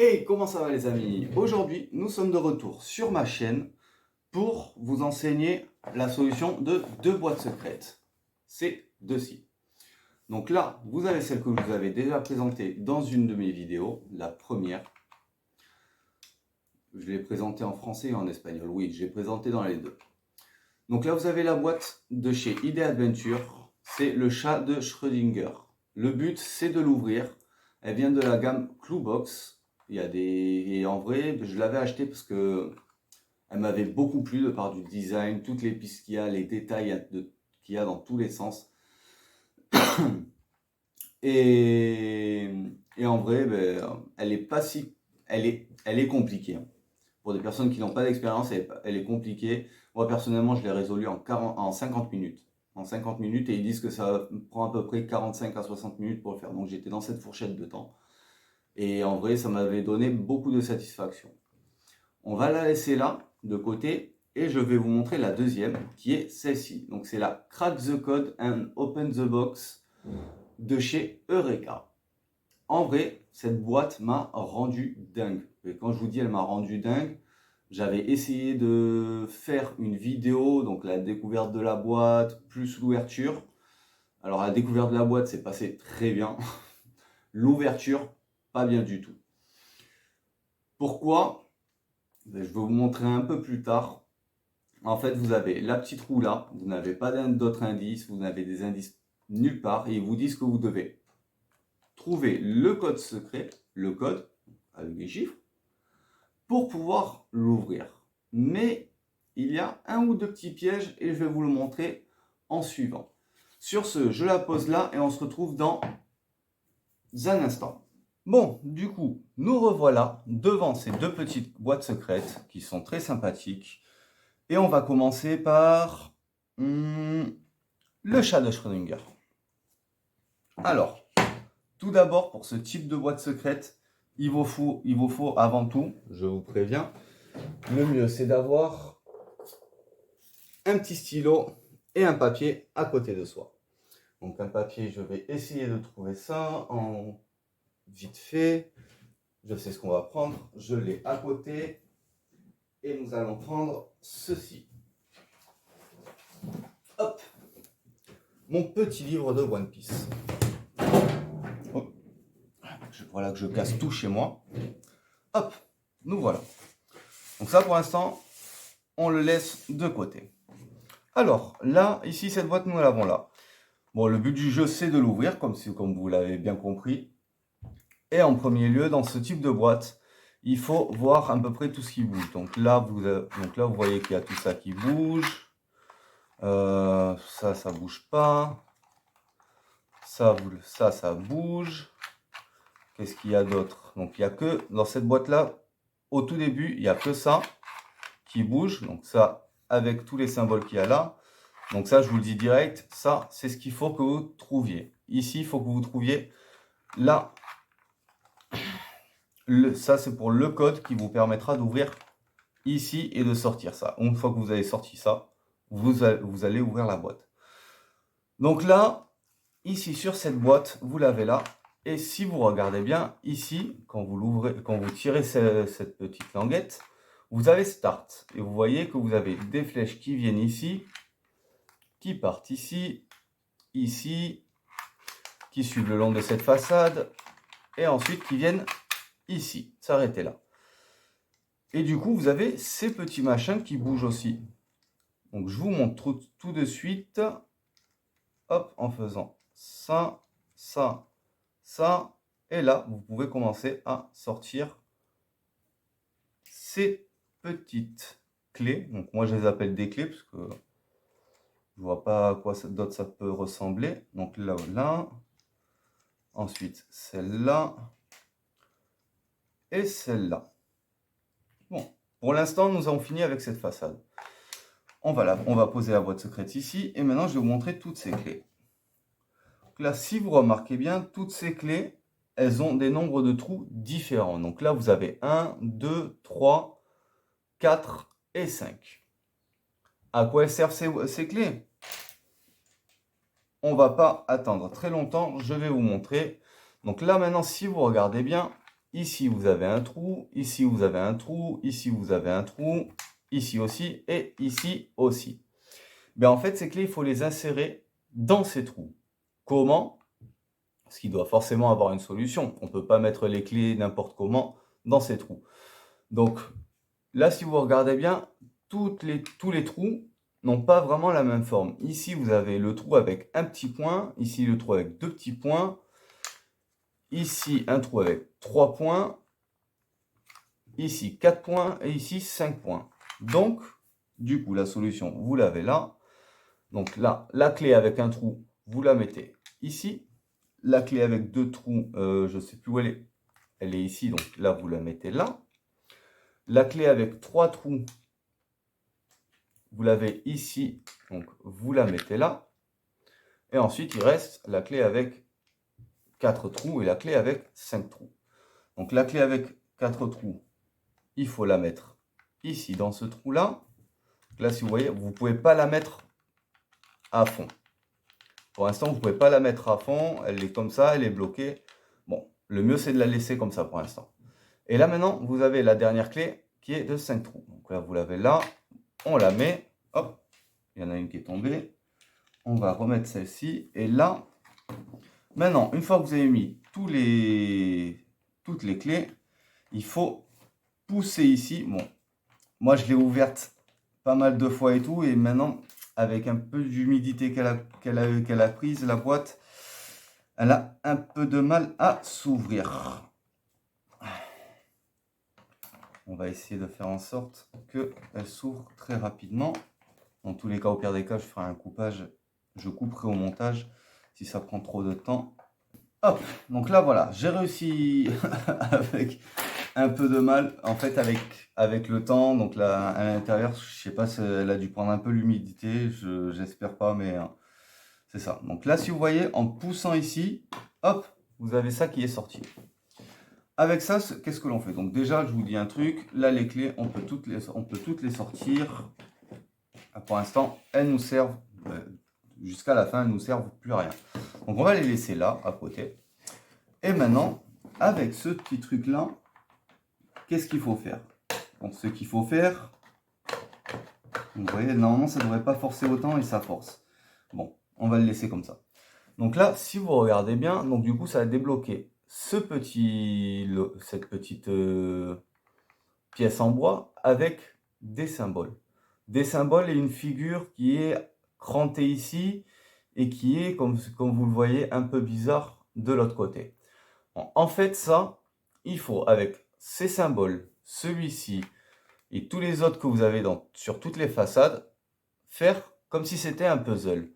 Hey, comment ça va les amis? Aujourd'hui, nous sommes de retour sur ma chaîne pour vous enseigner la solution de deux boîtes secrètes. C'est deux-ci. Donc là, vous avez celle que je vous avais déjà présentée dans une de mes vidéos, la première. Je l'ai présentée en français et en espagnol. Oui, j'ai présenté dans les deux. Donc là, vous avez la boîte de chez ID Adventure. C'est le chat de Schrödinger. Le but, c'est de l'ouvrir. Elle vient de la gamme Cluebox. Il y a des... Et en vrai, je l'avais acheté parce que elle m'avait beaucoup plu de par du design, toutes les pistes qu'il y a, les détails qu'il y a dans tous les sens. Et, et en vrai, ben, elle est pas si... Elle est compliquée, hein. Pour des personnes qui n'ont pas d'expérience, elle est compliquée. Moi, personnellement, je l'ai résolue en 50 minutes. En 50 minutes, et ils disent que ça prend à peu près 45 à 60 minutes pour le faire. Donc, j'étais dans cette fourchette de temps. Et en vrai, ça m'avait donné beaucoup de satisfaction. On va la laisser là, de côté, et je vais vous montrer la deuxième, qui est celle-ci. Donc, c'est la Crack the Code and Open the Box de chez Eureka. En vrai, cette boîte m'a rendu dingue. Et quand je vous dis elle m'a rendu dingue, j'avais essayé de faire une vidéo, donc la découverte de la boîte, plus l'ouverture. Alors la découverte de la boîte, c'est passé très bien. L'ouverture, pas bien du tout. Pourquoi? Je vais vous montrer un peu plus tard. En fait, vous avez la petite roue là, vous n'avez pas d'autres indices, vous n'avez des indices nulle part, et ils vous disent que vous devez trouver le code secret, le code avec des chiffres, pour pouvoir l'ouvrir. Mais il y a un ou deux petits pièges et je vais vous le montrer en suivant. Sur ce, je la pose là et on se retrouve dans un instant. Bon, du coup, nous revoilà devant ces deux petites boîtes secrètes qui sont très sympathiques. Et on va commencer par le chat de Schrödinger. Alors, tout d'abord, pour ce type de boîte secrète, il vous faut avant tout, je vous préviens, le mieux c'est d'avoir un petit stylo et un papier à côté de soi. Donc un papier, je vais essayer de trouver ça en vite fait. Je sais ce qu'on va prendre, je l'ai à côté. Et nous allons prendre ceci. Hop, mon petit livre de One Piece. Oh. Voilà que je casse tout chez moi. Hop, nous voilà. Donc ça pour l'instant, on le laisse de côté. Alors là, ici, cette boîte, nous l'avons là. Bon, le but du jeu, c'est de l'ouvrir, comme vous l'avez bien compris. Et en premier lieu, dans ce type de boîte, il faut voir à peu près tout ce qui bouge. Donc là, vous voyez qu'il y a tout ça qui bouge. Ça bouge pas. Ça bouge. Qu'est-ce qu'il y a d'autre? Donc il n'y a que, dans cette boîte-là, au tout début, il n'y a que ça qui bouge. Donc ça, avec tous les symboles qu'il y a là. Donc ça, je vous le dis direct, ça, c'est ce qu'il faut que vous trouviez. Ici, il faut que vous trouviez là. Ça, c'est pour le code qui vous permettra d'ouvrir ici et de sortir ça. Une fois que vous avez sorti ça, vous allez ouvrir la boîte. Donc là, ici sur cette boîte, vous l'avez là. Et si vous regardez bien, ici, quand vous tirez cette petite languette, vous avez Start. Et vous voyez que vous avez des flèches qui viennent ici, qui partent ici, ici, qui suivent le long de cette façade, et ensuite qui viennent ici, s'arrêter là. Et du coup, vous avez ces petits machins qui bougent aussi. Donc, je vous montre tout de suite, hop, en faisant ça, ça, ça, et là, vous pouvez commencer à sortir ces petites clés. Donc, moi, je les appelle des clés parce que je vois pas à quoi d'autre ça peut ressembler. Donc, là, ensuite, celle-là, et celle-là. Bon, pour l'instant, nous avons fini avec cette façade. On va poser la boîte secrète ici, et maintenant, je vais vous montrer toutes ces clés. Donc là, si vous remarquez bien, toutes ces clés, elles ont des nombres de trous différents. Donc là, vous avez 1, 2, 3, 4 et 5. À quoi elles servent ces clés? On ne va pas attendre très longtemps, je vais vous montrer. Donc là, maintenant, si vous regardez bien, ici vous avez un trou, ici vous avez un trou, ici vous avez un trou, ici aussi et ici aussi. En fait, ces clés, il faut les insérer dans ces trous. Comment? Parce qu'il doit forcément avoir une solution. On ne peut pas mettre les clés n'importe comment dans ces trous. Donc là, si vous regardez bien, tous les trous n'ont pas vraiment la même forme. Ici, vous avez le trou avec un petit point, ici le trou avec 2 petits points, ici un trou avec 3 points, ici 4 points et ici 5 points. Donc, du coup, la solution, vous l'avez là. Donc là, la clé avec un trou, vous la mettez ici. La clé avec 2 trous, je ne sais plus où elle est ici, donc là, vous la mettez là. La clé avec 3 trous, vous l'avez ici, donc vous la mettez là. Et ensuite, il reste la clé avec 4 trous et la clé avec 5 trous. Donc la clé avec 4 trous, il faut la mettre ici, dans ce trou-là. Là, si vous voyez, vous ne pouvez pas la mettre à fond. Pour l'instant, vous ne pouvez pas la mettre à fond. Elle est comme ça, elle est bloquée. Bon, le mieux, c'est de la laisser comme ça pour l'instant. Et là, maintenant, vous avez la dernière clé qui est de 5 trous. Donc là, vous l'avez là. On la met. Hop, il y en a une qui est tombée. On va remettre celle-ci. Et là, maintenant, une fois que vous avez mis toutes les clés, il faut pousser ici. Bon, moi, je l'ai ouverte pas mal de fois et tout. Et maintenant, avec un peu d'humidité qu'elle a prise, la boîte, elle a un peu de mal à s'ouvrir. On va essayer de faire en sorte qu'elle s'ouvre très rapidement. Dans tous les cas, au pire des cas, je ferai un coupage. Je couperai au montage si ça prend trop de temps. Hop, donc là voilà, j'ai réussi avec un peu de mal, en fait avec le temps. Donc là à l'intérieur, je sais pas si elle a dû prendre un peu l'humidité, j'espère pas, mais c'est ça. Donc là, si vous voyez, en poussant ici, hop, vous avez ça qui est sorti. Avec ça, qu'est-ce que l'on fait? Donc déjà, je vous dis un truc, là les clés, on peut toutes les sortir. Pour l'instant, elles nous servent, jusqu'à la fin, elles nous servent plus à rien. Donc on va les laisser là, à côté. Et maintenant, avec ce petit truc-là, qu'est-ce qu'il faut faire? Donc ce qu'il faut faire, vous voyez, normalement, ça ne devrait pas forcer autant et ça force. Bon, on va le laisser comme ça. Donc là, si vous regardez bien, donc du coup, ça a débloqué cette petite pièce en bois avec des symboles. Des symboles et une figure qui est crantée ici et qui est, comme vous le voyez, un peu bizarre de l'autre côté. Bon, en fait, ça, il faut, avec ces symboles, celui-ci et tous les autres que vous avez sur toutes les façades, faire comme si c'était un puzzle.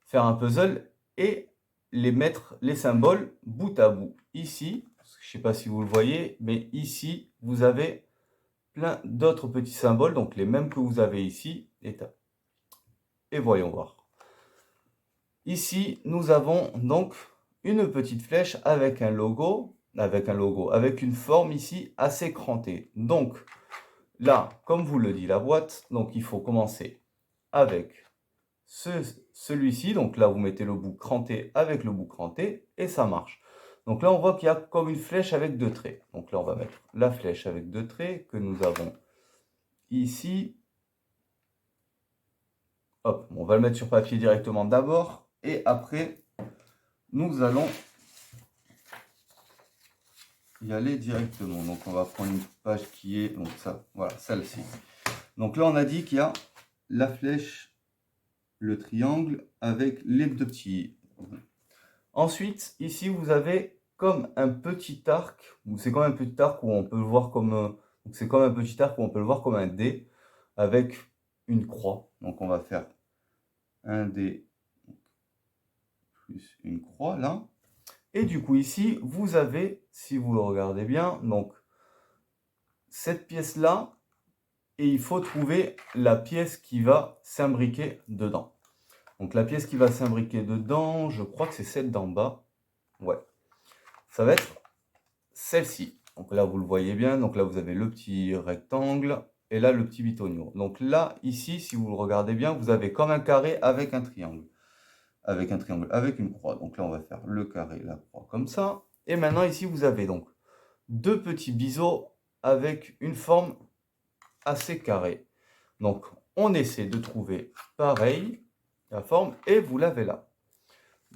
Faire un puzzle et mettre les symboles bout à bout. Ici, je ne sais pas si vous le voyez, mais ici, vous avez plein d'autres petits symboles, donc les mêmes que vous avez ici. Et voyons voir. Ici, nous avons donc une petite flèche avec un logo, avec une forme ici assez crantée. Donc là, comme vous le dit la boîte, donc il faut commencer avec celui-ci. Donc là, vous mettez le bout cranté avec le bout cranté et ça marche. Donc là, on voit qu'il y a comme une flèche avec 2 traits. Donc là, on va mettre la flèche avec 2 traits que nous avons ici. Hop, on va le mettre sur papier directement d'abord et après, nous allons y aller directement. Donc on va prendre une page qui est, donc ça, voilà, celle-ci. Donc là, on a dit qu'il y a la flèche, le triangle avec les 2 petits. Ensuite, ici, vous avez comme un petit arc, c'est comme un petit arc où on peut le voir comme, c'est comme un petit arc où on peut le voir comme un dé avec une croix. Donc on va faire un dé plus une croix là. Et du coup ici, vous avez, si vous le regardez bien, donc cette pièce-là, et il faut trouver la pièce qui va s'imbriquer dedans. Donc la pièce qui va s'imbriquer dedans, je crois que c'est celle d'en bas. Ouais, ça va être celle-ci. Donc là, vous le voyez bien. Donc là, vous avez le petit rectangle et là, le petit bitonio. Donc là, ici, si vous le regardez bien, vous avez comme un carré avec un triangle. Avec une croix. Donc là, on va faire le carré, la croix comme ça. Et maintenant, ici, vous avez donc deux petits biseaux avec une forme assez carrée. Donc, on essaie de trouver pareil la forme et vous l'avez là.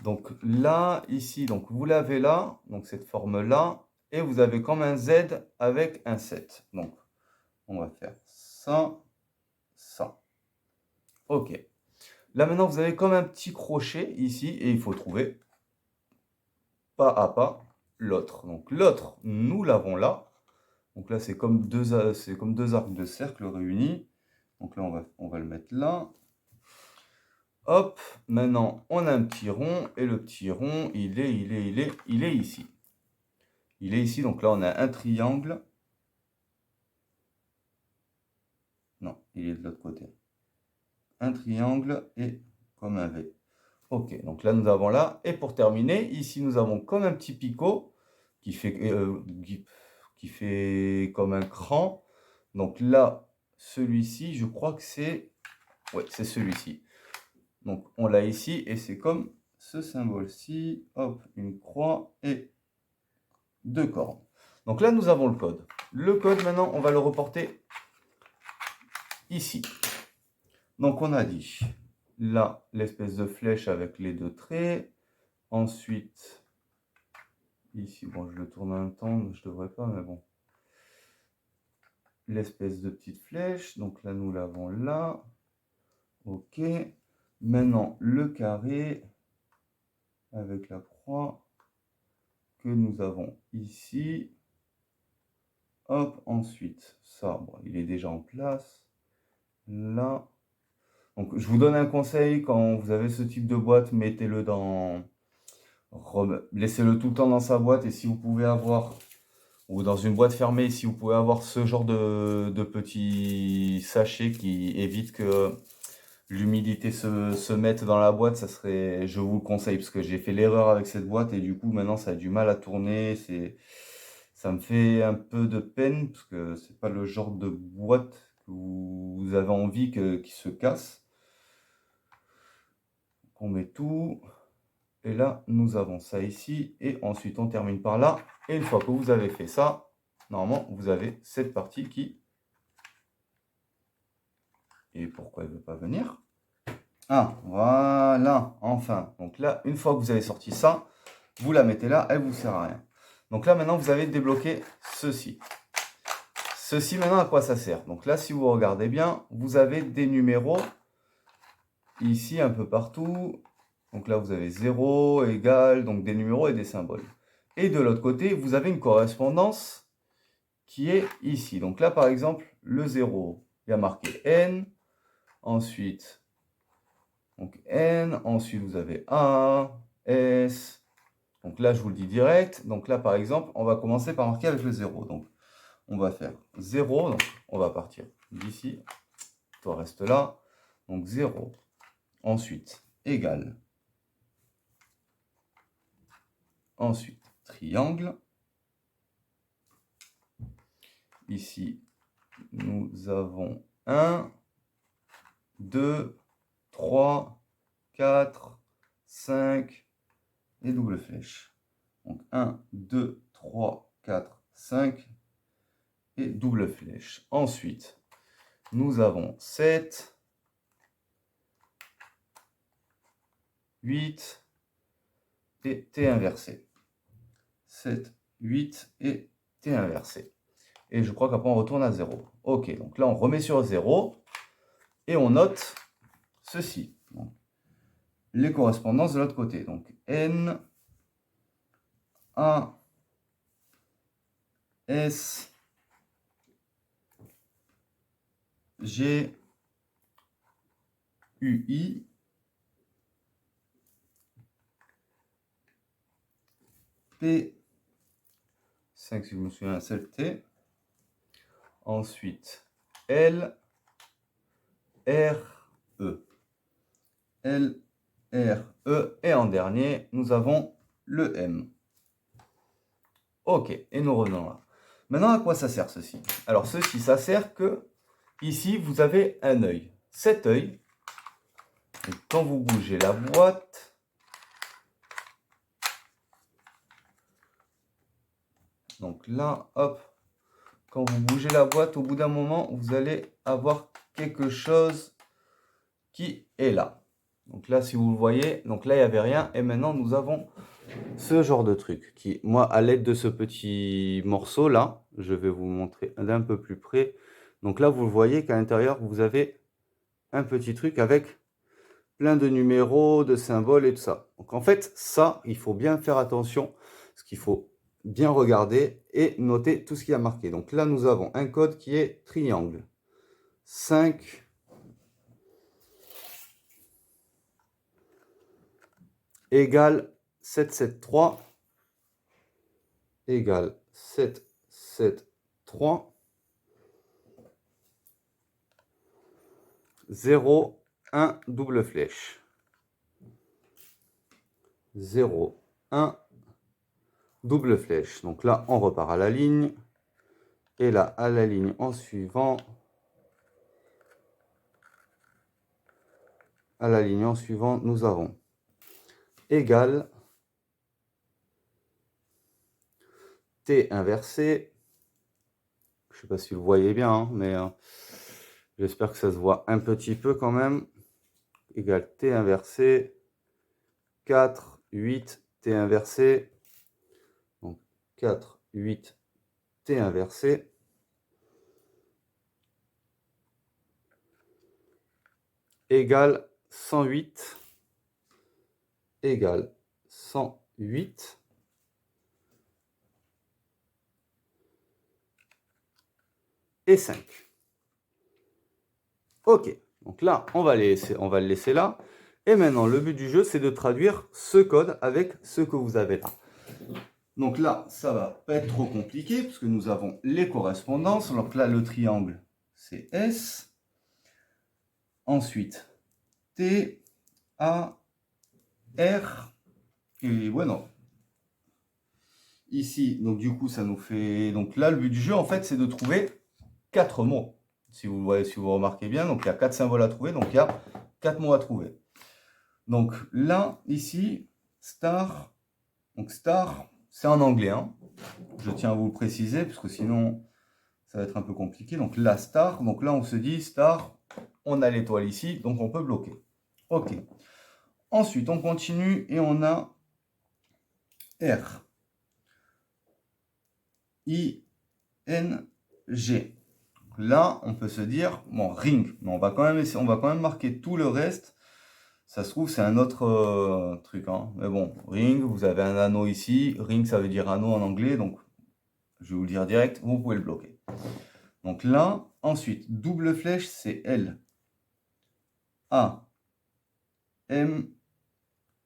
Donc là, ici, donc vous l'avez là, donc cette forme-là, et vous avez comme un Z avec un 7. Donc, on va faire ça, ça. Ok. Là, maintenant, vous avez comme un petit crochet ici, et il faut trouver pas à pas l'autre. Donc l'autre, nous l'avons là. Donc là, c'est comme deux arcs de cercle réunis. Donc là, on va le mettre là. Hop, maintenant, on a un petit rond, et le petit rond, il est ici. Il est ici, donc là, on a un triangle. Non, il est de l'autre côté. Un triangle et comme un V. Ok, donc là, nous avons là. Et pour terminer, ici, nous avons comme un petit picot qui fait comme un cran. Donc là, celui-ci, je crois que c'est... Ouais, c'est celui-ci. Donc, on l'a ici et c'est comme ce symbole-ci. Hop, une croix et deux cornes. Donc là, nous avons le code. Le code, maintenant, on va le reporter ici. Donc, on a dit là, l'espèce de flèche avec les deux traits. Ensuite, ici, bon, je le tourne en même temps, je devrais pas, mais bon. L'espèce de petite flèche. Donc là, nous l'avons là. Ok. Maintenant, le carré avec la croix que nous avons ici. Hop, ensuite, ça, bon, il est déjà en place. Là. Donc, je vous donne un conseil, quand vous avez ce type de boîte, mettez-le dans... Laissez-le tout le temps dans sa boîte, et si vous pouvez avoir, ou dans une boîte fermée, si vous pouvez avoir ce genre de petits sachets qui évitent que l'humidité se mette dans la boîte, ça serait, je vous le conseille, parce que j'ai fait l'erreur avec cette boîte, et du coup, maintenant, ça a du mal à tourner, ça me fait un peu de peine, parce que c'est pas le genre de boîte que vous avez envie qui se casse. On met tout, et là, nous avons ça ici, et ensuite, on termine par là, et une fois que vous avez fait ça, normalement, vous avez cette partie qui... Et pourquoi elle ne veut pas venir? Ah, voilà, enfin. Donc là, une fois que vous avez sorti ça, vous la mettez là, elle ne vous sert à rien. Donc là, maintenant, vous avez débloqué ceci. Ceci, maintenant, à quoi ça sert? Donc là, si vous regardez bien, vous avez des numéros ici, un peu partout. Donc là, vous avez 0, égal, donc des numéros et des symboles. Et de l'autre côté, vous avez une correspondance qui est ici. Donc là, par exemple, le 0, il y a marqué N. Ensuite, donc N. Ensuite, vous avez A, S. Donc là, je vous le dis direct. Donc là, par exemple, on va commencer par marquer avec le 0. Donc, on va faire 0. Donc, on va partir d'ici. Toi, reste là. Donc, 0. Ensuite, égal. Ensuite, triangle. Ici, nous avons 1, 2, 3, 4, 5 et double flèche. Donc 1, 2, 3, 4, 5 et double flèche. Ensuite, nous avons 7, 8 et T inversé. 7, 8 et T inversé. Et je crois qu'après on retourne à 0. Ok, donc là on remet sur 0 et on note ceci. Donc, les correspondances de l'autre côté. Donc N, A, S, G, UI, P, 5 si je me souviens, c'est le T. Ensuite, L, R, E. L, R, E. Et en dernier, nous avons le M. Ok, et nous revenons là. Maintenant, à quoi ça sert ceci? Alors, ceci, ça sert que, ici, vous avez un œil. Cet œil, quand vous bougez la boîte, Donc là, hop, quand vous bougez la boîte, au bout d'un moment, vous allez avoir quelque chose qui est là. Donc là, si vous le voyez, donc là, il n'y avait rien. Et maintenant, nous avons ce genre de truc qui, moi, à l'aide de ce petit morceau là, je vais vous montrer d'un peu plus près. Donc là, vous voyez qu'à l'intérieur, vous avez un petit truc avec plein de numéros, de symboles et tout ça. Donc en fait, ça, il faut bien faire attention, parce qu'il faut bien regarder et noter tout ce qui a marqué. Donc là, nous avons un code qui est triangle. 5 égale 773 égale 773 0 1 double flèche 0 1 double flèche. Donc là, on repart à la ligne. Et là, à la ligne en suivant, nous avons égal T inversé. Je ne sais pas si vous le voyez bien, hein, mais j'espère que ça se voit un petit peu quand même. Égal T inversé 4, 8, T inversé. Donc 4, 8, T inversé. Égale 108. Égale 108. Et 5. Ok, donc là, on va le laisser là. Et maintenant, le but du jeu, c'est de traduire ce code avec ce que vous avez là. Donc là, ça va pas être trop compliqué, parce que nous avons les correspondances. Donc là, le triangle, c'est S. Ensuite, T, A, R. Et ouais, non. Ici, donc du coup, ça nous fait... Donc là, le but du jeu, en fait, c'est de trouver 4 mots. Si vous voyez, si vous remarquez bien, donc il y a 4 symboles à trouver, donc il y a 4 mots à trouver. Donc là, ici, star, donc star, c'est en anglais, hein. Je tiens à vous le préciser, parce que sinon, ça va être un peu compliqué. Donc la star, donc là, on se dit star, on a l'étoile ici, donc on peut bloquer. Ok. Ensuite, on continue et on a R. I, N, G. Là, on peut se dire, bon, ring, mais on va quand même marquer tout le reste. Ça se trouve, c'est un autre truc, hein. Mais bon, ring, vous avez un anneau ici. Ring, ça veut dire anneau en anglais, donc je vais vous le dire direct, vous pouvez le bloquer. Donc là, ensuite, double flèche, c'est L. A, M,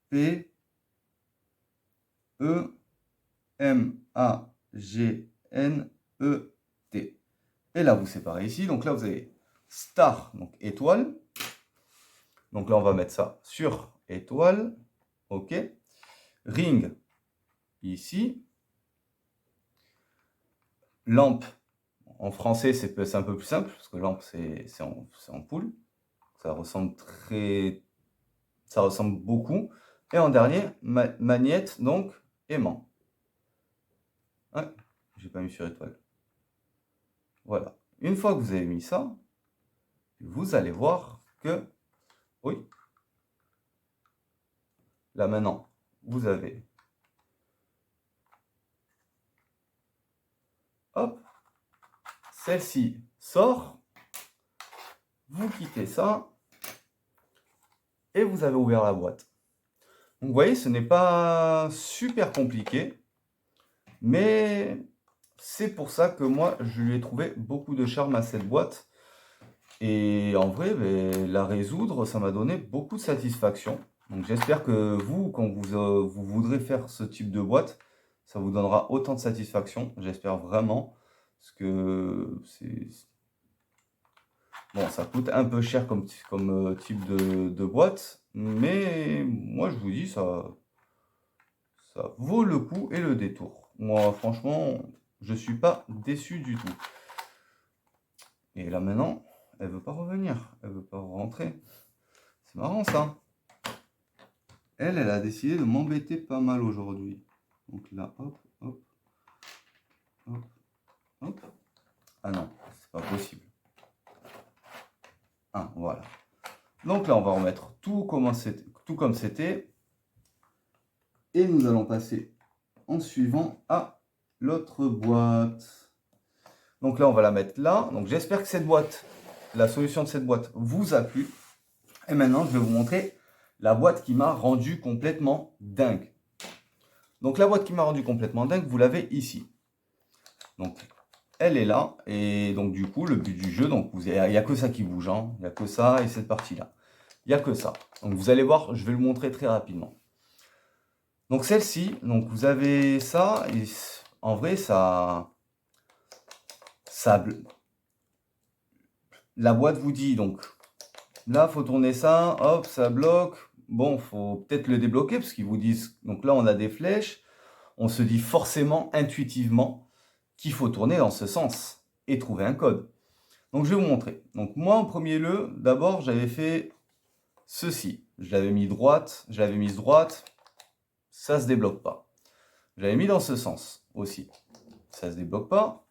P, E, M, A, G, N, E, T. Et là, vous séparez ici. Donc là, vous avez star, donc étoile. Donc là, on va mettre ça sur étoile. OK. Ring, ici. Lampe, en français, c'est un peu plus simple, parce que lampe, c'est en poule. Ça ressemble beaucoup. Et en dernier, magnète, donc aimant. Ouais, j'ai pas mis sur étoile. Voilà. Une fois que vous avez mis ça, vous allez voir que, oui, là maintenant, vous avez, hop, celle-ci sort, vous quittez ça, et vous avez ouvert la boîte. Donc vous voyez, ce n'est pas super compliqué, mais c'est pour ça que moi, je lui ai trouvé beaucoup de charme à cette boîte. Et en vrai, la résoudre, ça m'a donné beaucoup de satisfaction. Donc j'espère que vous, quand vous voudrez faire ce type de boîte, ça vous donnera autant de satisfaction. J'espère vraiment. Parce que bon, ça coûte un peu cher comme type de boîte. Mais moi, je vous dis, ça vaut le coup et le détour. Moi, franchement, je ne suis pas déçu du tout. Et là maintenant, elle veut pas revenir. Elle veut pas rentrer. C'est marrant ça. Elle a décidé de m'embêter pas mal aujourd'hui. Donc là, hop, hop. Hop, hop. Ah non, c'est pas possible. Ah, voilà. Donc là, on va remettre tout comme c'était. Et nous allons passer en suivant à l'autre boîte. Donc là, on va la mettre là. Donc j'espère que cette boîte, la solution de cette boîte vous a plu. Et maintenant, je vais vous montrer la boîte qui m'a rendu complètement dingue. Donc la boîte qui m'a rendu complètement dingue, vous l'avez ici. Donc elle est là. Et donc du coup, le but du jeu, donc il n'y a que ça qui bouge. Hein. Il n'y a que ça et cette partie-là. Il n'y a que ça. Donc vous allez voir, je vais le montrer très rapidement. Donc celle-ci, donc vous avez ça. Et en vrai, la boîte vous dit donc là, faut tourner ça, hop, ça bloque. Bon, faut peut-être le débloquer parce qu'ils vous disent. Donc là, on a des flèches. On se dit forcément, intuitivement, qu'il faut tourner dans ce sens et trouver un code. Donc je vais vous montrer. Donc moi, en premier lieu, d'abord, j'avais fait ceci. Je l'avais mis mise droite. Ça se débloque pas. J'avais mis dans ce sens aussi. Ça se débloque pas.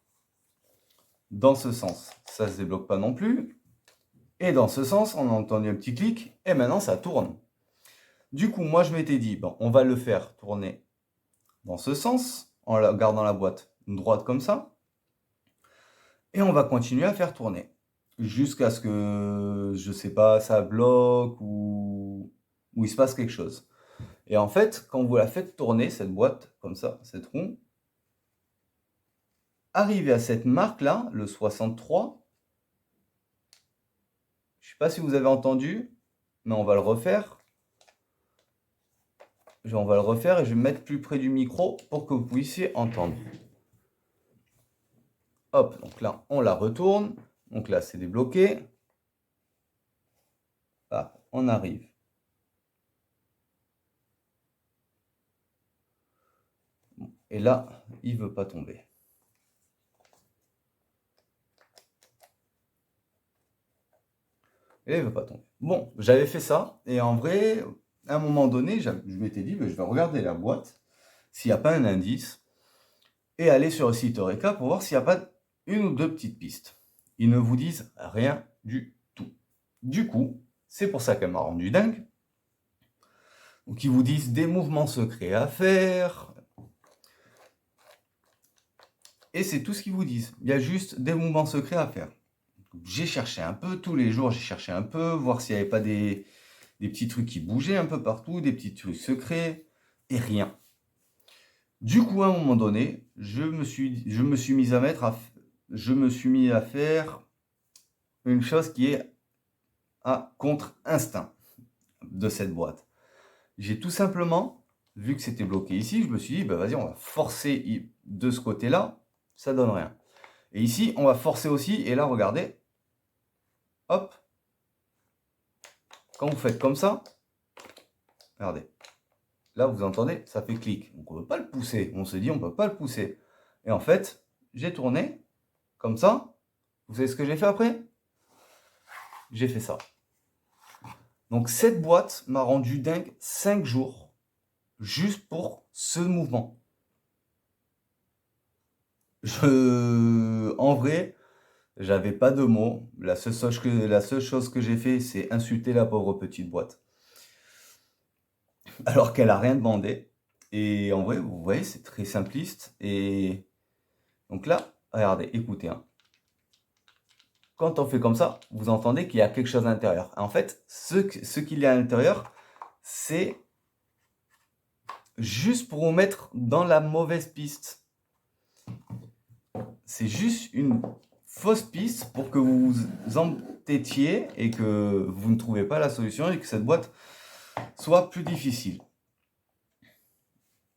Dans ce sens, ça se débloque pas non plus. Et dans ce sens, on a entendu un petit clic et maintenant ça tourne. Du coup, moi je m'étais dit, bon, on va le faire tourner dans ce sens, en gardant la boîte droite comme ça. Et on va continuer à faire tourner. Jusqu'à ce que, je sais pas, ça bloque ou il se passe quelque chose. Et en fait, quand vous la faites tourner, cette boîte, comme ça, cette roue, arrivé à cette marque-là, le 63, je ne sais pas si vous avez entendu, mais on va le refaire. On va le refaire et je vais me mettre plus près du micro pour que vous puissiez entendre. Hop, donc là, on la retourne. Donc là, c'est débloqué. Ah, on arrive. Et là, il ne veut pas tomber. Et il ne veut pas tomber. Bon, j'avais fait ça. Et en vrai, à un moment donné, je m'étais dit, je vais regarder la boîte, s'il n'y a pas un indice, et aller sur le site Eureka pour voir s'il n'y a pas une ou deux petites pistes. Ils ne vous disent rien du tout. Du coup, c'est pour ça qu'elle m'a rendu dingue. Donc ils vous disent des mouvements secrets à faire. Et c'est tout ce qu'ils vous disent. Il y a juste des mouvements secrets à faire. J'ai cherché un peu, tous les jours j'ai cherché un peu, voir s'il n'y avait pas des petits trucs qui bougeaient un peu partout, des petits trucs secrets, et rien. Du coup, à un moment donné, je me suis mis à faire une chose qui est à contre-instinct de cette boîte. J'ai tout simplement, vu que c'était bloqué ici, je me suis dit, vas-y, on va forcer de ce côté-là, ça donne rien. Et ici, on va forcer aussi, et là, regardez, hop, quand vous faites comme ça, regardez, là, vous entendez, ça fait clic. Donc, on ne peut pas le pousser. On se dit, on ne peut pas le pousser. Et en fait, j'ai tourné comme ça. Vous savez ce que j'ai fait après? J'ai fait ça. Donc, cette boîte m'a rendu dingue 5 jours juste pour ce mouvement. En vrai, j'avais pas de mots. La seule chose que j'ai fait, c'est insulter la pauvre petite boîte. Alors qu'elle a rien demandé. Et en vrai, vous voyez, c'est très simpliste. Et donc là, regardez, écoutez. Hein. Quand on fait comme ça, vous entendez qu'il y a quelque chose à l'intérieur. En fait, ce qu'il y a à l'intérieur, c'est juste pour vous mettre dans la mauvaise piste. C'est juste une fausse piste pour que vous vous entêtiez et que vous ne trouvez pas la solution et que cette boîte soit plus difficile.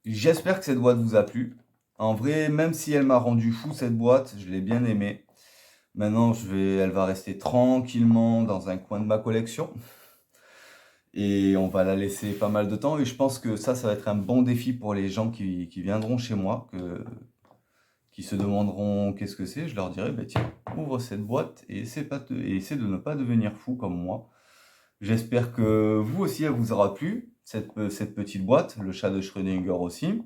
J'espère que cette boîte vous a plu. En vrai, même si elle m'a rendu fou cette boîte, je l'ai bien aimée. Maintenant, elle va rester tranquillement dans un coin de ma collection. Et on va la laisser pas mal de temps. Et je pense que ça va être un bon défi pour les gens qui viendront chez moi, qui se demanderont qu'est-ce que c'est. Je leur dirai, tiens, ouvre cette boîte et essaie de ne pas devenir fou comme moi. J'espère que vous aussi, elle vous aura plu, cette petite boîte, le chat de Schrödinger aussi.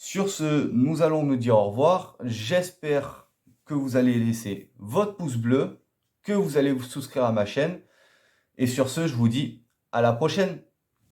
Sur ce, nous allons nous dire au revoir. J'espère que vous allez laisser votre pouce bleu, que vous allez vous souscrire à ma chaîne. Et sur ce, je vous dis à la prochaine.